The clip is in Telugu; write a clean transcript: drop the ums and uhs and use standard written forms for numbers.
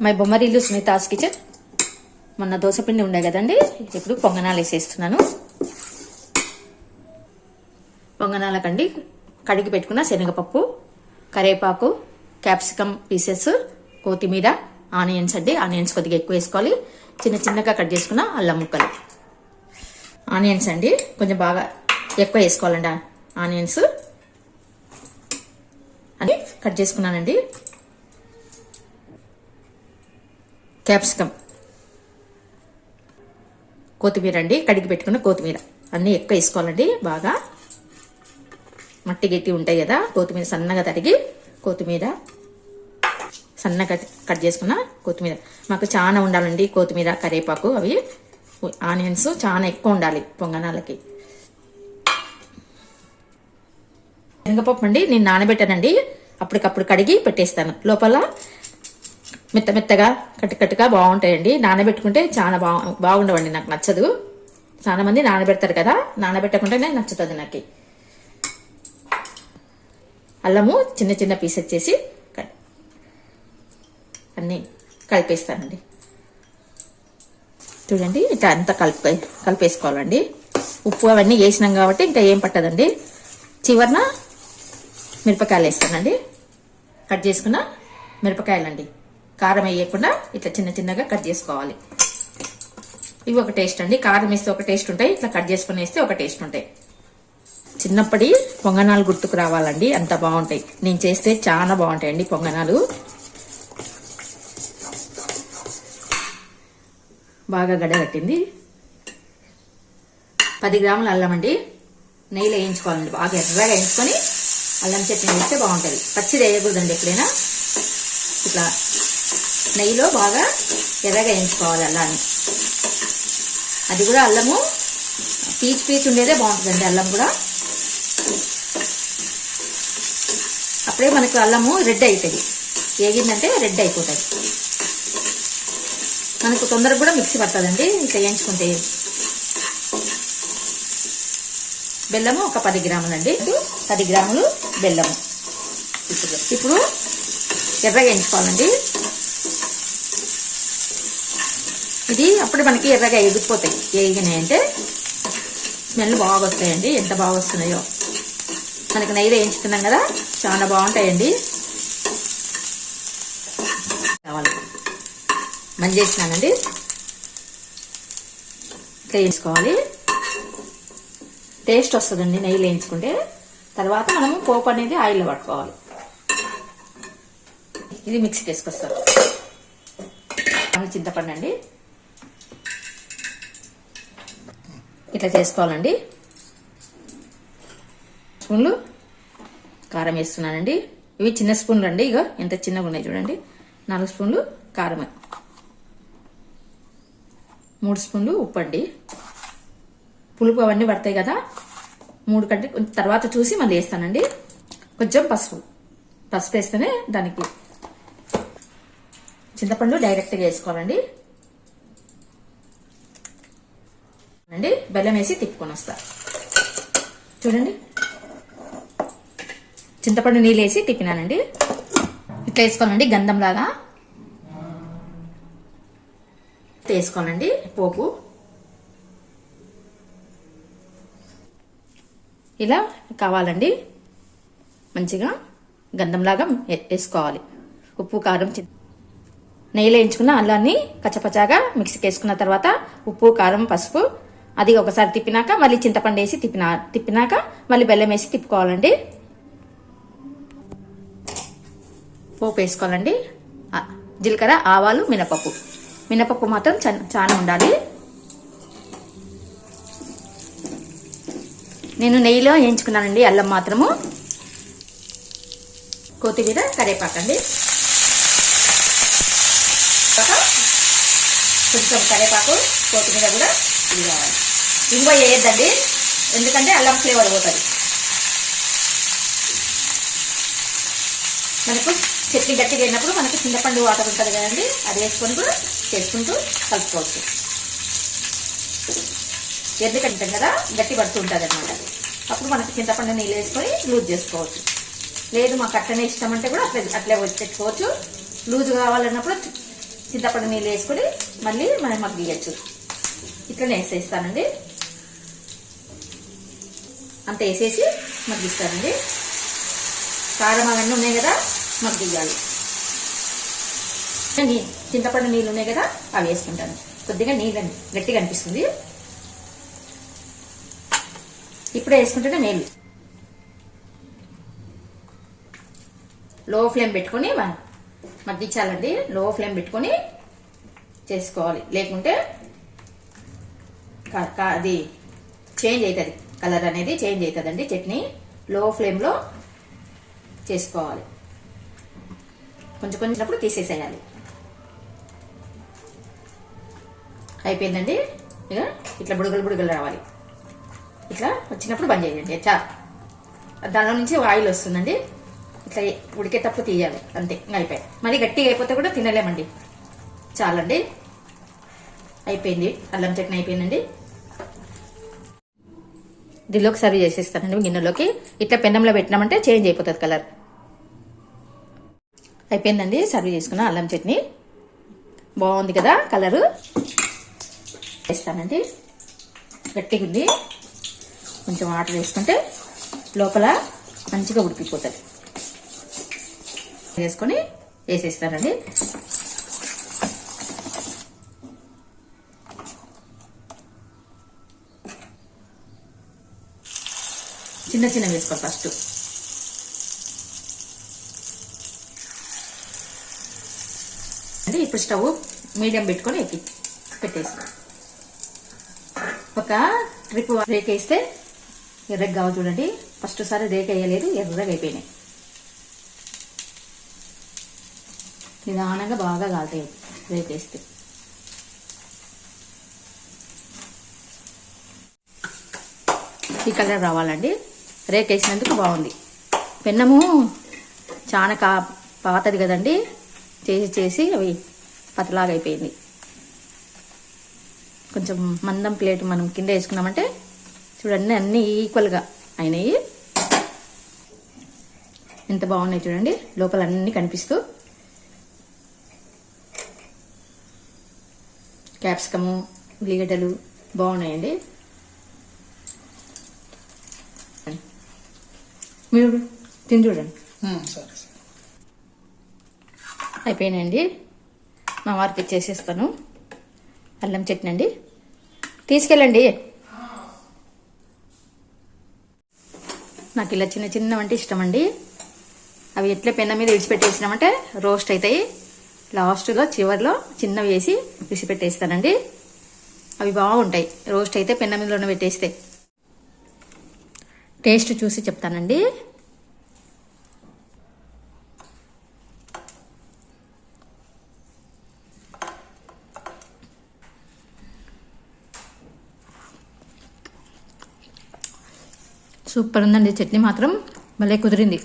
My Bommarillu Sunita's kitchen. మొన్న దోశపిండి ఉండే కదండి, ఇప్పుడు పొంగనాలు వేసేస్తున్నాను. పొంగనాలకండి కడిగి పెట్టుకున్న శనగపప్పు, కరివేపాకు, క్యాప్సికమ్ పీసెస్, కొత్తిమీర, ఆనియన్స్ అండి. ఆనియన్స్ కొద్దిగా ఎక్కువ వేసుకోవాలి. చిన్న చిన్నగా కట్ చేసుకున్న అల్లం ముక్కలు. ఆనియన్స్ అండి కొంచెం బాగా ఎక్కువ వేసుకోవాలండి. ఆనియన్స్ అని కట్ చేసుకున్నానండి. క్యాప్సికమ్, కొత్తిమీర అండి కడిగి పెట్టుకున్న కొత్తిమీర అన్నీ ఎక్కువ వేసుకోవాలండి. బాగా మట్టి గట్టి ఉంటాయి కదా, కొత్తిమీర సన్నగా తరిగి కొత్తిమీర సన్నగా కట్ చేసుకున్న కొత్తిమీర. మాకు చాలా ఉండాలండి కొత్తిమీర, కరివేపాకు, అవి ఆనియన్స్ చాలా ఎక్కువ ఉండాలి పొంగనాలకి. శనగపప్పు అండి నేను నానబెట్టానండి, అప్పటికప్పుడు కడిగి పెట్టేస్తాను. లోపల మెత్త మెత్తగా కట్టుగా బాగుంటాయండి. నానబెట్టుకుంటే చాలా బాగుండవండి, నాకు నచ్చదు. చాలా మంది నానబెడతారు కదా, నానబెట్టకుండానే నచ్చుతుంది నాకు. అల్లము చిన్న చిన్న పీసెస్ చేసి అన్నీ కలిపేస్తానండి. చూడండి ఇట్లా అంతా కలిపేసుకోవాలండి. ఉప్పు అవన్నీ వేసినాం కాబట్టి ఇంకా ఏం పట్టదండి. చివరిన మిరపకాయలు వేస్తానండి. కట్ చేసుకున్న మిరపకాయలండి, కారం వేయకుండా ఇట్లా చిన్న చిన్నగా కట్ చేసుకోవాలి. ఇవి ఒక టేస్ట్ అండి. కారం వేస్తే ఒక టేస్ట్ ఉంటాయి, ఇట్లా కట్ చేసుకుని వేస్తే ఒక టేస్ట్ ఉంటాయి. చిన్నప్పటి పొంగనాలు గుర్తుకు రావాలండి, అంత బాగుంటాయి. నేను చేస్తే చాలా బాగుంటాయండి పొంగనాలు. బాగా గడగట్టింది. 10 గ్రాముల అల్లం అండి నెయ్యిలో వేయించుకోవాలండి. బాగా ఎర్రగా వేయించుకొని అల్లం చట్నీ వేస్తే బాగుంటుంది. పచ్చిది వేయకూడదండి ఎప్పుడైనా. ఇట్లా నెయ్యిలో బాగా ఎర్రగా వేయించుకోవాలి అల్లాన్ని. అది కూడా అల్లము పీచు ఉండేదే బాగుంటుందండి. అల్లం కూడా అప్పుడే మనకు అల్లము రెడ్ అవుతుంది. వేగిందంటే రెడ్ అయిపోతుంది. మనకు తొందరగా కూడా మిక్సీ పడుతుందండి ఇట్లా వేయించుకుంటే. బెల్లము ఒక 10 గ్రాములు అండి. 10 గ్రాములు బెల్లము ఇప్పుడు ఎర్రగా వేయించుకోవాలండి. ఇది అప్పుడు మనకి ఎర్రగా ఎగిపోతాయి. వేగినాయి అంటే స్మెల్ బాగా వస్తాయండి. ఎంత బాగా వస్తున్నాయో. మనకి నెయ్యిలో వేయించుకున్నాం కదా, చాలా బాగుంటాయండి. కావాలి మంచి చేసినానండి. ఇట్లా వేయించుకోవాలి, టేస్ట్ వస్తుందండి నెయ్యిలో వేయించుకుంటే. తర్వాత మనము పోపు అనేది ఆయిల్లో పట్టుకోవాలి. ఇది మిక్సీకి వేసుకొస్తారు. చింతపండు అండి ఇట్లా చేసుకోవాలండి. స్పూన్లు కారం వేస్తున్నానండి. ఇవి చిన్న స్పూన్లు అండి, ఇక ఎంత చిన్నగా ఉన్నాయి చూడండి. 4 స్పూన్లు కారం, 3 స్పూన్లు ఉప్పు అండి. పులుపు అవన్నీ పడతాయి కదా, 3 కంటే తర్వాత చూసి మళ్ళీ వేస్తానండి. కొంచెం పసుపు వేస్తేనే దానికి. చింతపండు డైరెక్ట్గా వేసుకోవాలండి. బెల్లం వేసి తిప్పుకొని వస్తా. చూడండి చింతపండు నీళ్ళు వేసి తిప్పినానండి. ఇట్లా వేసుకోవాలండి, గంధంలాగా వేసుకోవాలండి. పోపు ఇలా కావాలండి, మంచిగా గంధంలాగా వేసుకోవాలి. ఉప్పు, కారం, నెయ్యిలో వేయించుకున్న అల్లాన్ని కచ్చపచ్చాగా మిక్సీకి వేసుకున్న తర్వాత ఉప్పు, కారం, పసుపు అది ఒకసారి తిప్పినాక మళ్ళీ చింతపండు వేసి తిప్పినాక మళ్ళీ బెల్లం వేసి తిప్పుకోవాలండి. పోపు వేసుకోవాలండి. జీలకర్ర, ఆవాలు, మినపప్పు మాత్రం చాలా ఉండాలి. నేను నెయ్యిలో వేయించుకున్నానండి అల్లం మాత్రము. కొత్తిమీర, కరివేపాకండి. కొంచెం కరివేపాకు, కొత్తిమీర కూడా ఇది కావాలి. ఇంకో వేయద్దండి, ఎందుకంటే అల్లం ఫ్లేవర్ పోతుంది. మనకు చట్నీ గట్టిగా అయినప్పుడు మనకి చింతపండు వాటర్ ఉంటుంది కదండి, అది వేసుకొని కూడా చేసుకుంటూ కలుపుకోవచ్చు. ఎందుకంటే కదా గట్టి పడుతూ ఉంటుంది అనమాట. అప్పుడు మనకి చింతపండు నీళ్ళు వేసుకొని లూజ్ చేసుకోవచ్చు. లేదు మాకు అట్లనే ఇష్టం అంటే కూడా అట్లే పెట్టుకోవచ్చు. లూజ్ కావాలన్నప్పుడు చింతపండు నీళ్ళు వేసుకొని మళ్ళీ మనం మగ్గియచ్చు. ఇట్లనే వేసేస్తానండి. అంత వేసేసి మగ్గిస్తానండి. కారం అవన్నీ ఉన్నాయి కదా, మగ్గియాలి. చింతపండు నీళ్ళు ఉన్నాయి కదా, అవి వేసుకుంటాను. కొద్దిగా నీళ్ళు గట్టిగా అనిపిస్తుంది, ఇప్పుడే వేసుకుంటేనే మేలు. లో ఫ్లేమ్ పెట్టుకొని మగ్గించాలండి. లో ఫ్లేమ్ పెట్టుకొని చేసుకోవాలి, లేకుంటే అది చేంజ్ అవుతుంది, కలర్ అనేది చేంజ్ అవుతుందండి. చట్నీ లో ఫ్లేమ్లో చేసుకోవాలి. కొంచెం కొంచెం తీసేసేయాలి. అయిపోయిందండి. ఇక ఇట్లా బుడగలు రావాలి. ఇట్లా వచ్చినప్పుడు బంద్ చేయండి. దానిలో నుంచి ఆయిల్ వస్తుందండి. ఇట్లా ఉడికేటప్పుడు తీయాలి, అంతే. ఇంకా అయిపోయాయి. మరి గట్టిగా అయిపోతే కూడా తినలేమండి. చాలండి, అయిపోయింది. అల్లం చట్నీ అయిపోయిందండి. దీనిలోకి సర్వ్ చేసేస్తానండి గిన్నెలోకి. ఇట్లా పెన్నంలో పెట్టినామంటే చేంజ్ అయిపోతుంది కలర్. అయిపోయిందండి, సర్వ్ చేసుకున్న అల్లం చట్నీ. బాగుంది కదా కలరు. వేస్తానండి. గట్టిగా ఉంది, కొంచెం వాటర్ వేసుకుంటే లోపల మంచిగా ఉడికిపోతుంది. వేసుకొని వేసేస్తానండి. చిన్న చిన్న వేసుకోవాలి ఫస్ట్. అంటే ఇప్పుడు స్టవ్ మీడియం పెట్టుకొని పెట్టేస్తాం. ఒక ట్రిప్ రేక వేస్తే ఎర్రగా కావాలి చూడండి. ఫస్ట్ సారి రేక వేయలేదు, ఎర్రగా అయిపోయినాయి. నిదానంగా బాగా కాలుతాయి రేక వేస్తే. ఈ కలర్ రావాలండి. రేక వేసినందుకు బాగుంది. పెన్నము చాలా పాతది కదండి, చేసి అవి పతలాగా అయిపోయింది. కొంచెం మందం ప్లేట్ మనం కింద వేసుకున్నామంటే చూడండి అన్నీ ఈక్వల్గా అయినాయి. ఎంత బాగున్నాయి చూడండి, లోపల అన్నీ కనిపిస్తూ. క్యాప్సికము, ఉల్లిగడ్డలు బాగున్నాయండి. మీరు తిని చూడండి. అయిపోయినాయండి. మా వారికి చేసేస్తాను. అల్లం చట్నీ అండి, తీసుకెళ్ళండి. నాకు ఇలా చిన్న చిన్నవంటే ఇష్టం అండి. అవి ఎట్లా పెన్న మీద విడిచిపెట్టేసినామంటే రోస్ట్ అవుతాయి. లాస్ట్లో చివర్లో చిన్నవి వేసి విడిచిపెట్టేస్తానండి. అవి బాగుంటాయి రోస్ట్ అయితే పెన్న మీదలోనే పెట్టేస్తే. టేస్ట్ చూసి చెప్తానండి. సూపర్ ఉందండి. చట్నీ మాత్రం భలే కుదిరింది.